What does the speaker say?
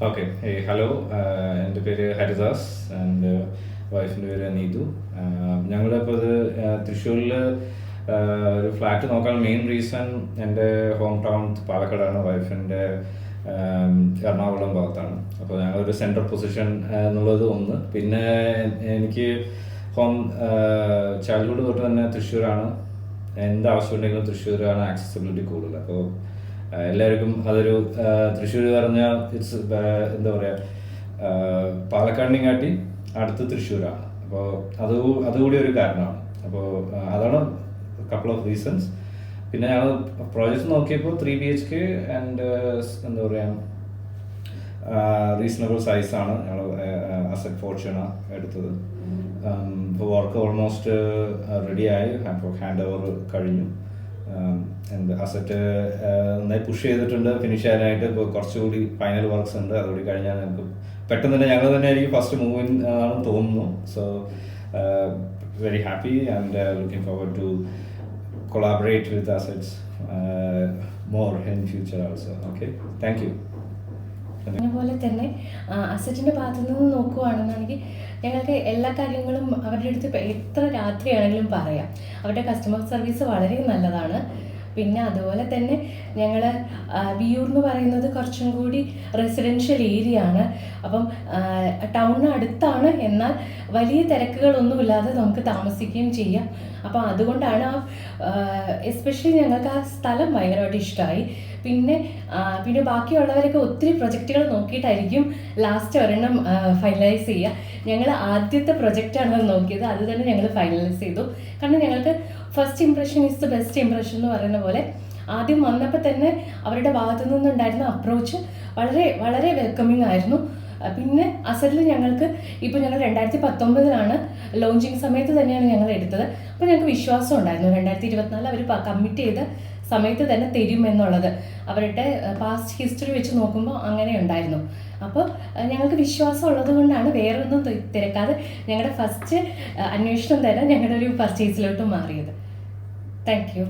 Okay, hello, എൻ്റെ പേര് Haridas and വൈഫിൻ്റെ പേര് നീതു. ഞങ്ങളിപ്പോൾ ഇത് തൃശ്ശൂരിൽ ഒരു ഫ്ലാറ്റ് നോക്കാൻ മെയിൻ റീസൺ എൻ്റെ ഹോം ടൗൺ പാലക്കാടാണ്, വൈഫിൻ്റെ എറണാകുളം ഭാഗത്താണ്. അപ്പോൾ ഞങ്ങളൊരു സെൻട്രൽ പൊസിഷൻ എന്നുള്ളത് ഒന്ന്. പിന്നെ എനിക്ക് ചൈൽഡ്ഹുഡ് തൊട്ട് തന്നെ തൃശ്ശൂരാണ്, എന്താവശ്യമുണ്ടെങ്കിലും തൃശ്ശൂരാണ് ആക്സസിബിലിറ്റി കൂടുതൽ. അപ്പോൾ എല്ലാവർക്കും അതൊരു തൃശ്ശൂർ പറഞ്ഞാൽ ഇറ്റ്സ് എന്താ പറയുക, പാലക്കാടിനെയും കാട്ടി അടുത്ത് തൃശ്ശൂരാണ്. അപ്പോൾ അതുകൂടി ഒരു കാരണമാണ്. അപ്പോൾ അതാണ് കപ്പിൾ ഓഫ് റീസൺസ്. പിന്നെ ഞങ്ങൾ പ്രോജക്ട്സ് നോക്കിയപ്പോൾ 3 BHK ആൻഡ് എന്താ പറയുക റീസണബിൾ സൈസാണ് ഞങ്ങൾ അസറ്റ് ഫോർച്യൂണ എടുത്തത്. ഇപ്പോൾ വർക്ക് ഓൾമോസ്റ്റ് റെഡിയായി, ഹാൻഡ് ഓവർ കഴിഞ്ഞു. അസറ്റ് നന്നായി പുഷ് ചെയ്തിട്ടുണ്ട് ഫിനിഷ് ചെയ്യാനായിട്ട്. ഇപ്പോൾ കുറച്ചുകൂടി ഫൈനൽ വർക്ക്സ് ഉണ്ട്, അതുകൂടി കഴിഞ്ഞാൽ ഞങ്ങൾക്ക് പെട്ടെന്ന് തന്നെ ഞങ്ങൾ തന്നെ ആയിരിക്കും ഫസ്റ്റ് മൂവ് ഇൻ ആണെന്ന് തോന്നുന്നു. So very happy and looking forward to collaborate with assets more in future also. Okay, thank you. അതുപോലെ തന്നെ അസറ്റിൻ്റെ ഭാഗത്തു നിന്ന് നോക്കുകയാണെന്നുണ്ടെങ്കിൽ ഞങ്ങൾക്ക് എല്ലാ കാര്യങ്ങളും അവരുടെ അടുത്ത് എത്ര രാത്രിയാണെങ്കിലും പറയാം. അവരുടെ കസ്റ്റമർ സർവീസ് വളരെ നല്ലതാണ്. പിന്നെ അതുപോലെ തന്നെ ഞങ്ങൾ വിയൂർ എന്ന് പറയുന്നത് കുറച്ചും കൂടി റെസിഡൻഷ്യൽ ഏരിയ ആണ്. അപ്പം ടൗണിന് അടുത്താണ്, എന്നാൽ വലിയ തിരക്കുകളൊന്നുമില്ലാതെ നമുക്ക് താമസിക്കുകയും ചെയ്യാം. അപ്പം അതുകൊണ്ടാണ് എസ്പെഷ്യലി ഞങ്ങൾക്ക് ആ സ്ഥലം ഭയങ്കരമായിട്ട് ഇഷ്ടമായി. പിന്നെ ബാക്കിയുള്ളവരൊക്കെ ഒത്തിരി പ്രൊജക്റ്റുകൾ നോക്കിയിട്ടായിരിക്കും ലാസ്റ്റ് ഒരെണ്ണം ഫൈനലൈസ് ചെയ്യുക. ഞങ്ങൾ ആദ്യത്തെ പ്രൊജക്റ്റാണ് നോക്കിയത്, അത് തന്നെ ഞങ്ങൾ ഫൈനലൈസ് ചെയ്തു. കാരണം ഞങ്ങൾക്ക് first impression is the best impression എന്ന് പറയുന്ന പോലെ ആദ്യം വന്നപ്പോൾ തന്നെ അവരുടെ ഭാഗത്തു നിന്നുണ്ടായിരുന്ന അപ്രോച്ച് വളരെ വളരെ വെൽക്കമിങ് ആയിരുന്നു. പിന്നെ അസറ്റിൽ ഞങ്ങൾക്ക് ഇപ്പോൾ ഞങ്ങൾ 2019 ലോഞ്ചിങ് സമയത്ത് തന്നെയാണ് ഞങ്ങൾ എടുത്തത്. അപ്പോൾ ഞങ്ങൾക്ക് വിശ്വാസം ഉണ്ടായിരുന്നു 2024 അവർ കമ്മിറ്റ് ചെയ്ത സമയത്ത് തന്നെ തരുമെന്നുള്ളത്. അവരുടെ പാസ്റ്റ് ഹിസ്റ്ററി വെച്ച് നോക്കുമ്പോൾ അങ്ങനെ ഉണ്ടായിരുന്നു. അപ്പോൾ ഞങ്ങൾക്ക് വിശ്വാസം ഉള്ളത് കൊണ്ടാണ് വേറൊന്നും തിരക്കാതെ ഞങ്ങളുടെ ഫസ്റ്റ് അന്വേഷണം തന്നെ ഞങ്ങളുടെ ഒരു പർച്ചേസിലോട്ട് മാറിയത്. Thank you.